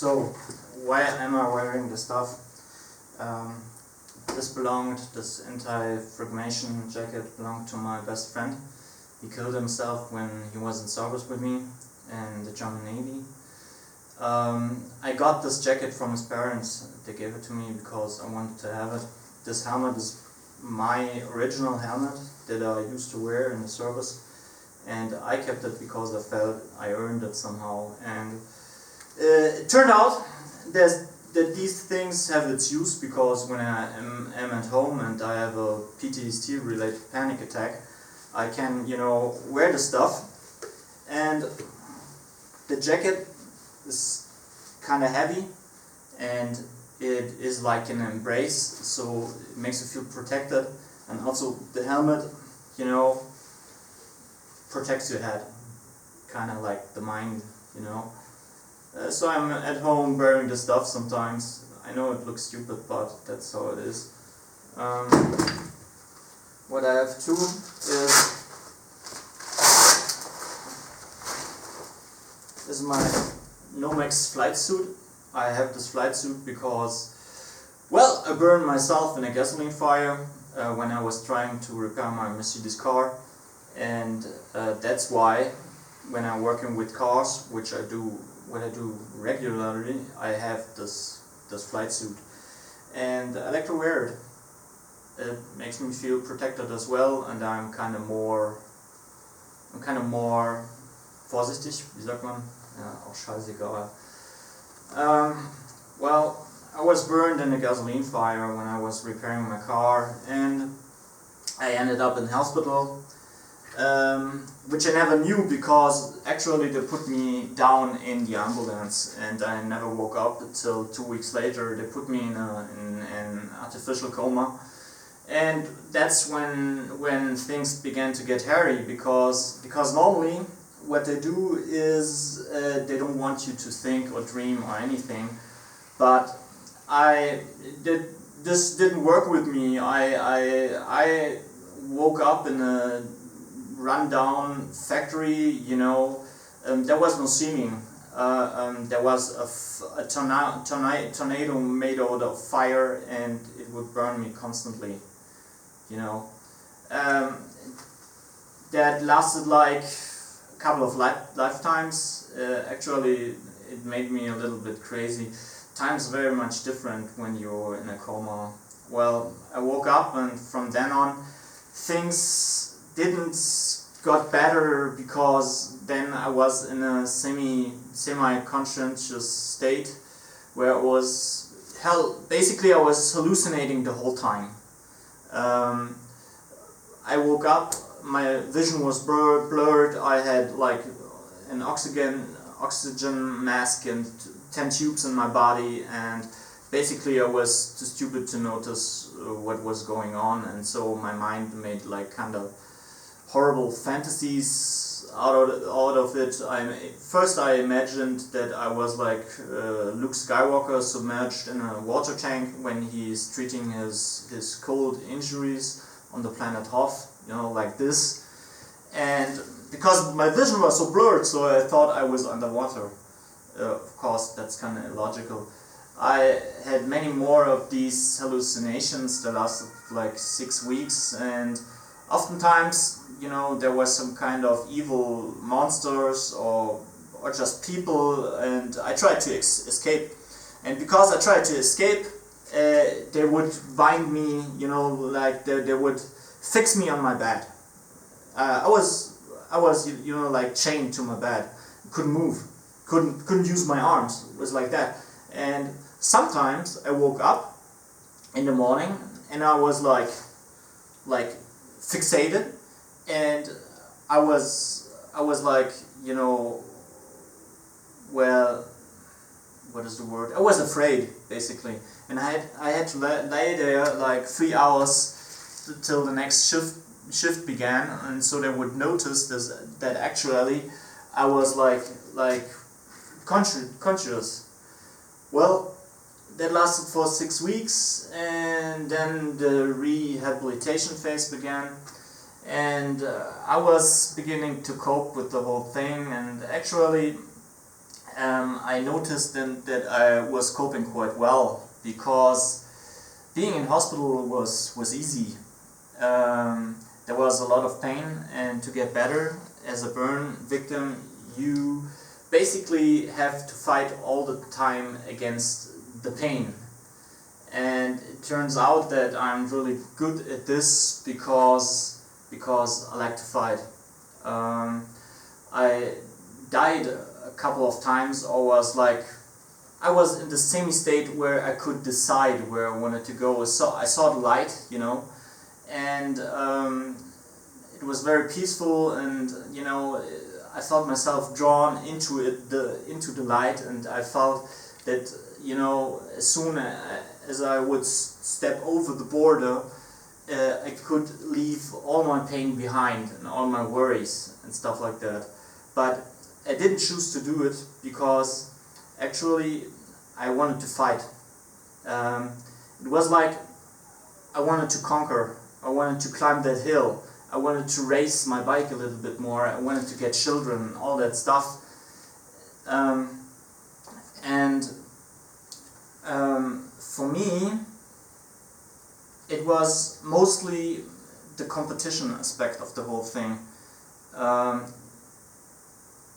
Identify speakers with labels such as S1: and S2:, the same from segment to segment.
S1: So, why am I wearing this stuff? This anti-fragmentation jacket belonged to my best friend. He killed himself when he was in service with me in the German Navy. I got this jacket from his parents. They gave it to me because I wanted to have it. This helmet is my original helmet that I used to wear in the service, and I kept it because I felt I earned it somehow. And it turned out that these things have its use, because when I am at home and I have a PTSD related panic attack, I can, wear the stuff. And the jacket is kind of heavy, and it is like an embrace, so it makes you feel protected. And also the helmet, protects your head, kind of like the mind, So I'm at home wearing this stuff sometimes. I know it looks stupid, but that's how it is. What I have too is my Nomex flight suit. I have this flight suit because, I burned myself in a gasoline fire when I was trying to repair my Mercedes car, and that's why when I'm working with cars, what I do regularly, I have this flight suit, and I like to wear it. It makes me feel protected as well, and I'm kind of more vorsichtig, wie sagt man? Ja, auch scheißegal. I was burned in a gasoline fire when I was repairing my car, and I ended up in hospital, which I never knew, because actually they put me down in the ambulance and I never woke up until 2 weeks later. They put me in an artificial coma, and that's when things began to get hairy, because normally what they do is they don't want you to think or dream or anything, but this didn't work with me. I woke up in a rundown factory, there was no ceiling. There was a tornado made out of fire, and it would burn me constantly, that lasted like a couple of lifetimes. Actually, it made me a little bit crazy. Time's very much different when you're in a coma. I woke up, and from then on, things didn't got better, because then I was in a semi-conscious state where it was basically I was hallucinating the whole time. I woke up, my vision was blurred, I had like an oxygen mask and 10 tubes in my body, and basically I was too stupid to notice what was going on, and so my mind made like kind of horrible fantasies out of it. First I imagined that I was like Luke Skywalker submerged in a water tank when he's treating his cold injuries on the planet Hoth, like this. And because my vision was so blurred, so I thought I was underwater. Of course, that's kind of illogical. I had many more of these hallucinations that lasted like 6 weeks, and oftentimes, there was some kind of evil monsters or just people, and I tried to escape. And because I tried to escape, they would bind me, like they would fix me on my bed. I was like chained to my bed, couldn't move, couldn't use my arms. It was like that. And sometimes I woke up in the morning and I was like fixated, and I was like, what is the word? I was afraid, basically, and I had to lay there like 3 hours till the next shift began, and so they would notice that actually I was like conscious. That lasted for 6 weeks, and then the rehabilitation phase began, and I was beginning to cope with the whole thing, and actually I noticed then that I was coping quite well, because being in hospital was easy. There was a lot of pain, and to get better as a burn victim, you basically have to fight all the time against the pain. And it turns out that I'm really good at this because I like to fight. I died a couple of times, or I was in the semi-state where I could decide where I wanted to go. So I saw the light, and it was very peaceful, and I felt myself drawn into into the light, and I felt that as soon as I would step over the border, I could leave all my pain behind and all my worries and stuff like that. But I didn't choose to do it because actually I wanted to fight. It was like I wanted to conquer. I wanted to climb that hill. I wanted to race my bike a little bit more. I wanted to get children, all that stuff. For me, it was mostly the competition aspect of the whole thing.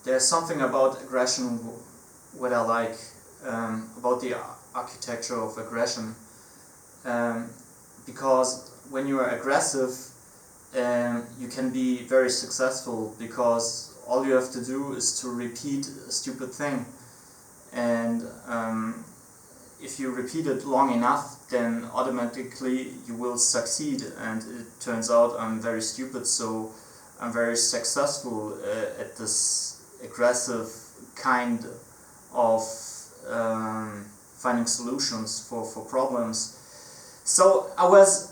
S1: There's something about aggression what I like, about the architecture of aggression, because when you are aggressive, you can be very successful, because all you have to do is to repeat a stupid thing, and if you repeat it long enough, then automatically you will succeed. And it turns out I'm very stupid, so I'm very successful at this aggressive kind of finding solutions for problems. So I was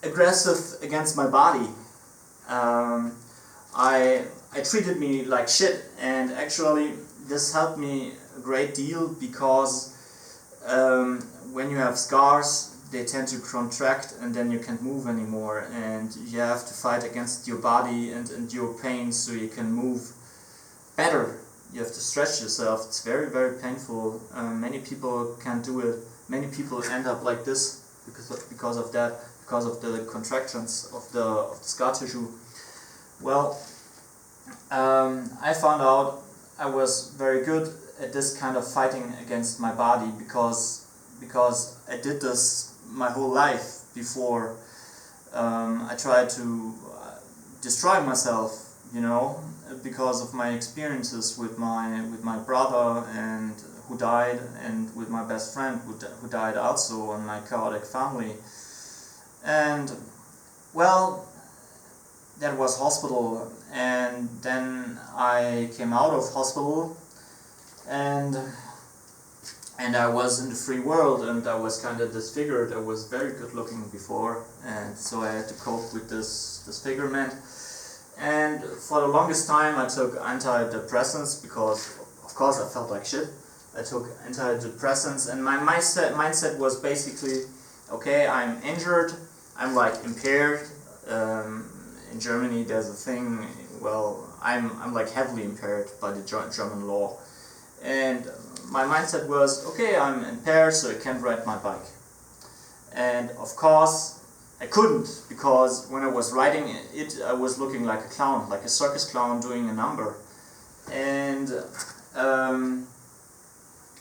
S1: aggressive against my body. I treated me like shit, and actually this helped me a great deal, because when you have scars, they tend to contract, and then you can't move anymore, and you have to fight against your body and endure pain so you can move better. You have to stretch yourself. It's very, very painful. Many people can't do it. Many people end up like this because of that, because of the contractions of the scar tissue. Well, I found out I was very good at this kind of fighting against my body, because I did this my whole life before. I tried to destroy myself, because of my experiences with my brother, and who died, and with my best friend who died also, in my chaotic family. And well, that was hospital, and then I came out of hospital, and I was in the free world, and I was kind of disfigured. I was very good looking before, and so I had to cope with this disfigurement. And for the longest time I took antidepressants, because of course I felt like shit. I took antidepressants, and my mindset was basically, okay, I'm injured, I'm like impaired. In Germany there's a thing, well, I'm like heavily impaired by the German law. And my mindset was, okay, I'm impaired, so I can't ride my bike. And of course I couldn't, because when I was riding it, I was looking like a clown, like a circus clown doing a number. And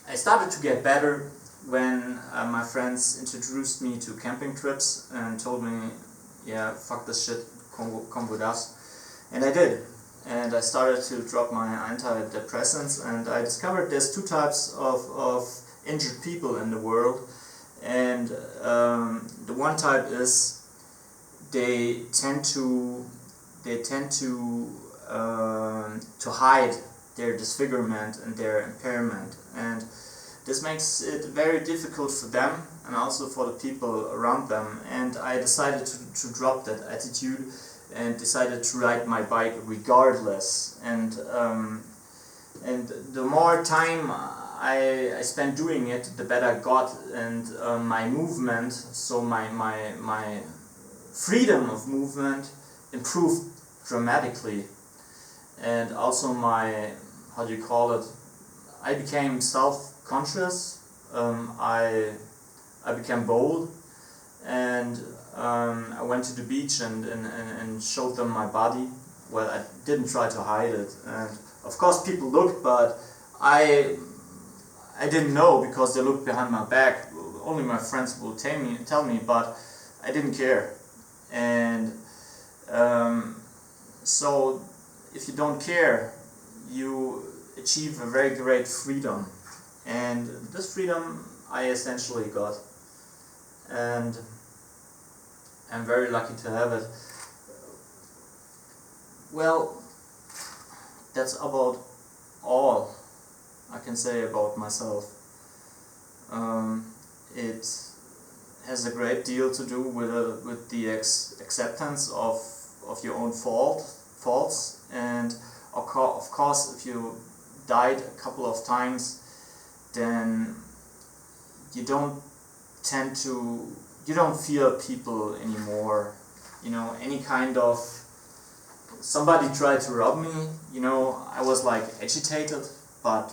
S1: I started to get better when my friends introduced me to camping trips and told me, yeah, fuck this shit, come with us. And I did. And I started to drop my antidepressants, and I discovered there's two types of injured people in the world. And the one type is they tend to hide their disfigurement and their impairment, and this makes it very difficult for them and also for the people around them. And I decided to drop that attitude and decided to ride my bike regardless. And the more time I spent doing it, the better I got, and my movement, so my freedom of movement improved dramatically, and also my, how do you call it, I became self-conscious. I became bold, and I went to the beach and showed them my body. Well, I didn't try to hide it, and of course people looked, but I didn't know because they looked behind my back. Only my friends will tell me, but I didn't care. And so if you don't care, you achieve a very great freedom, and this freedom I essentially got, and I'm very lucky to have it. Well, that's about all I can say about myself. It has a great deal to do with the acceptance of your own faults, and of course if you died a couple of times, then you don't feel people anymore. You know, any kind of, somebody tried to rob me, you know, I was like agitated, but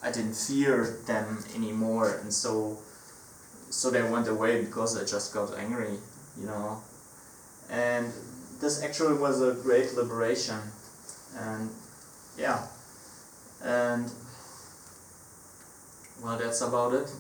S1: I didn't fear them anymore, and so they went away because I just got angry, you know. And this actually was a great liberation, and yeah, and well, that's about it.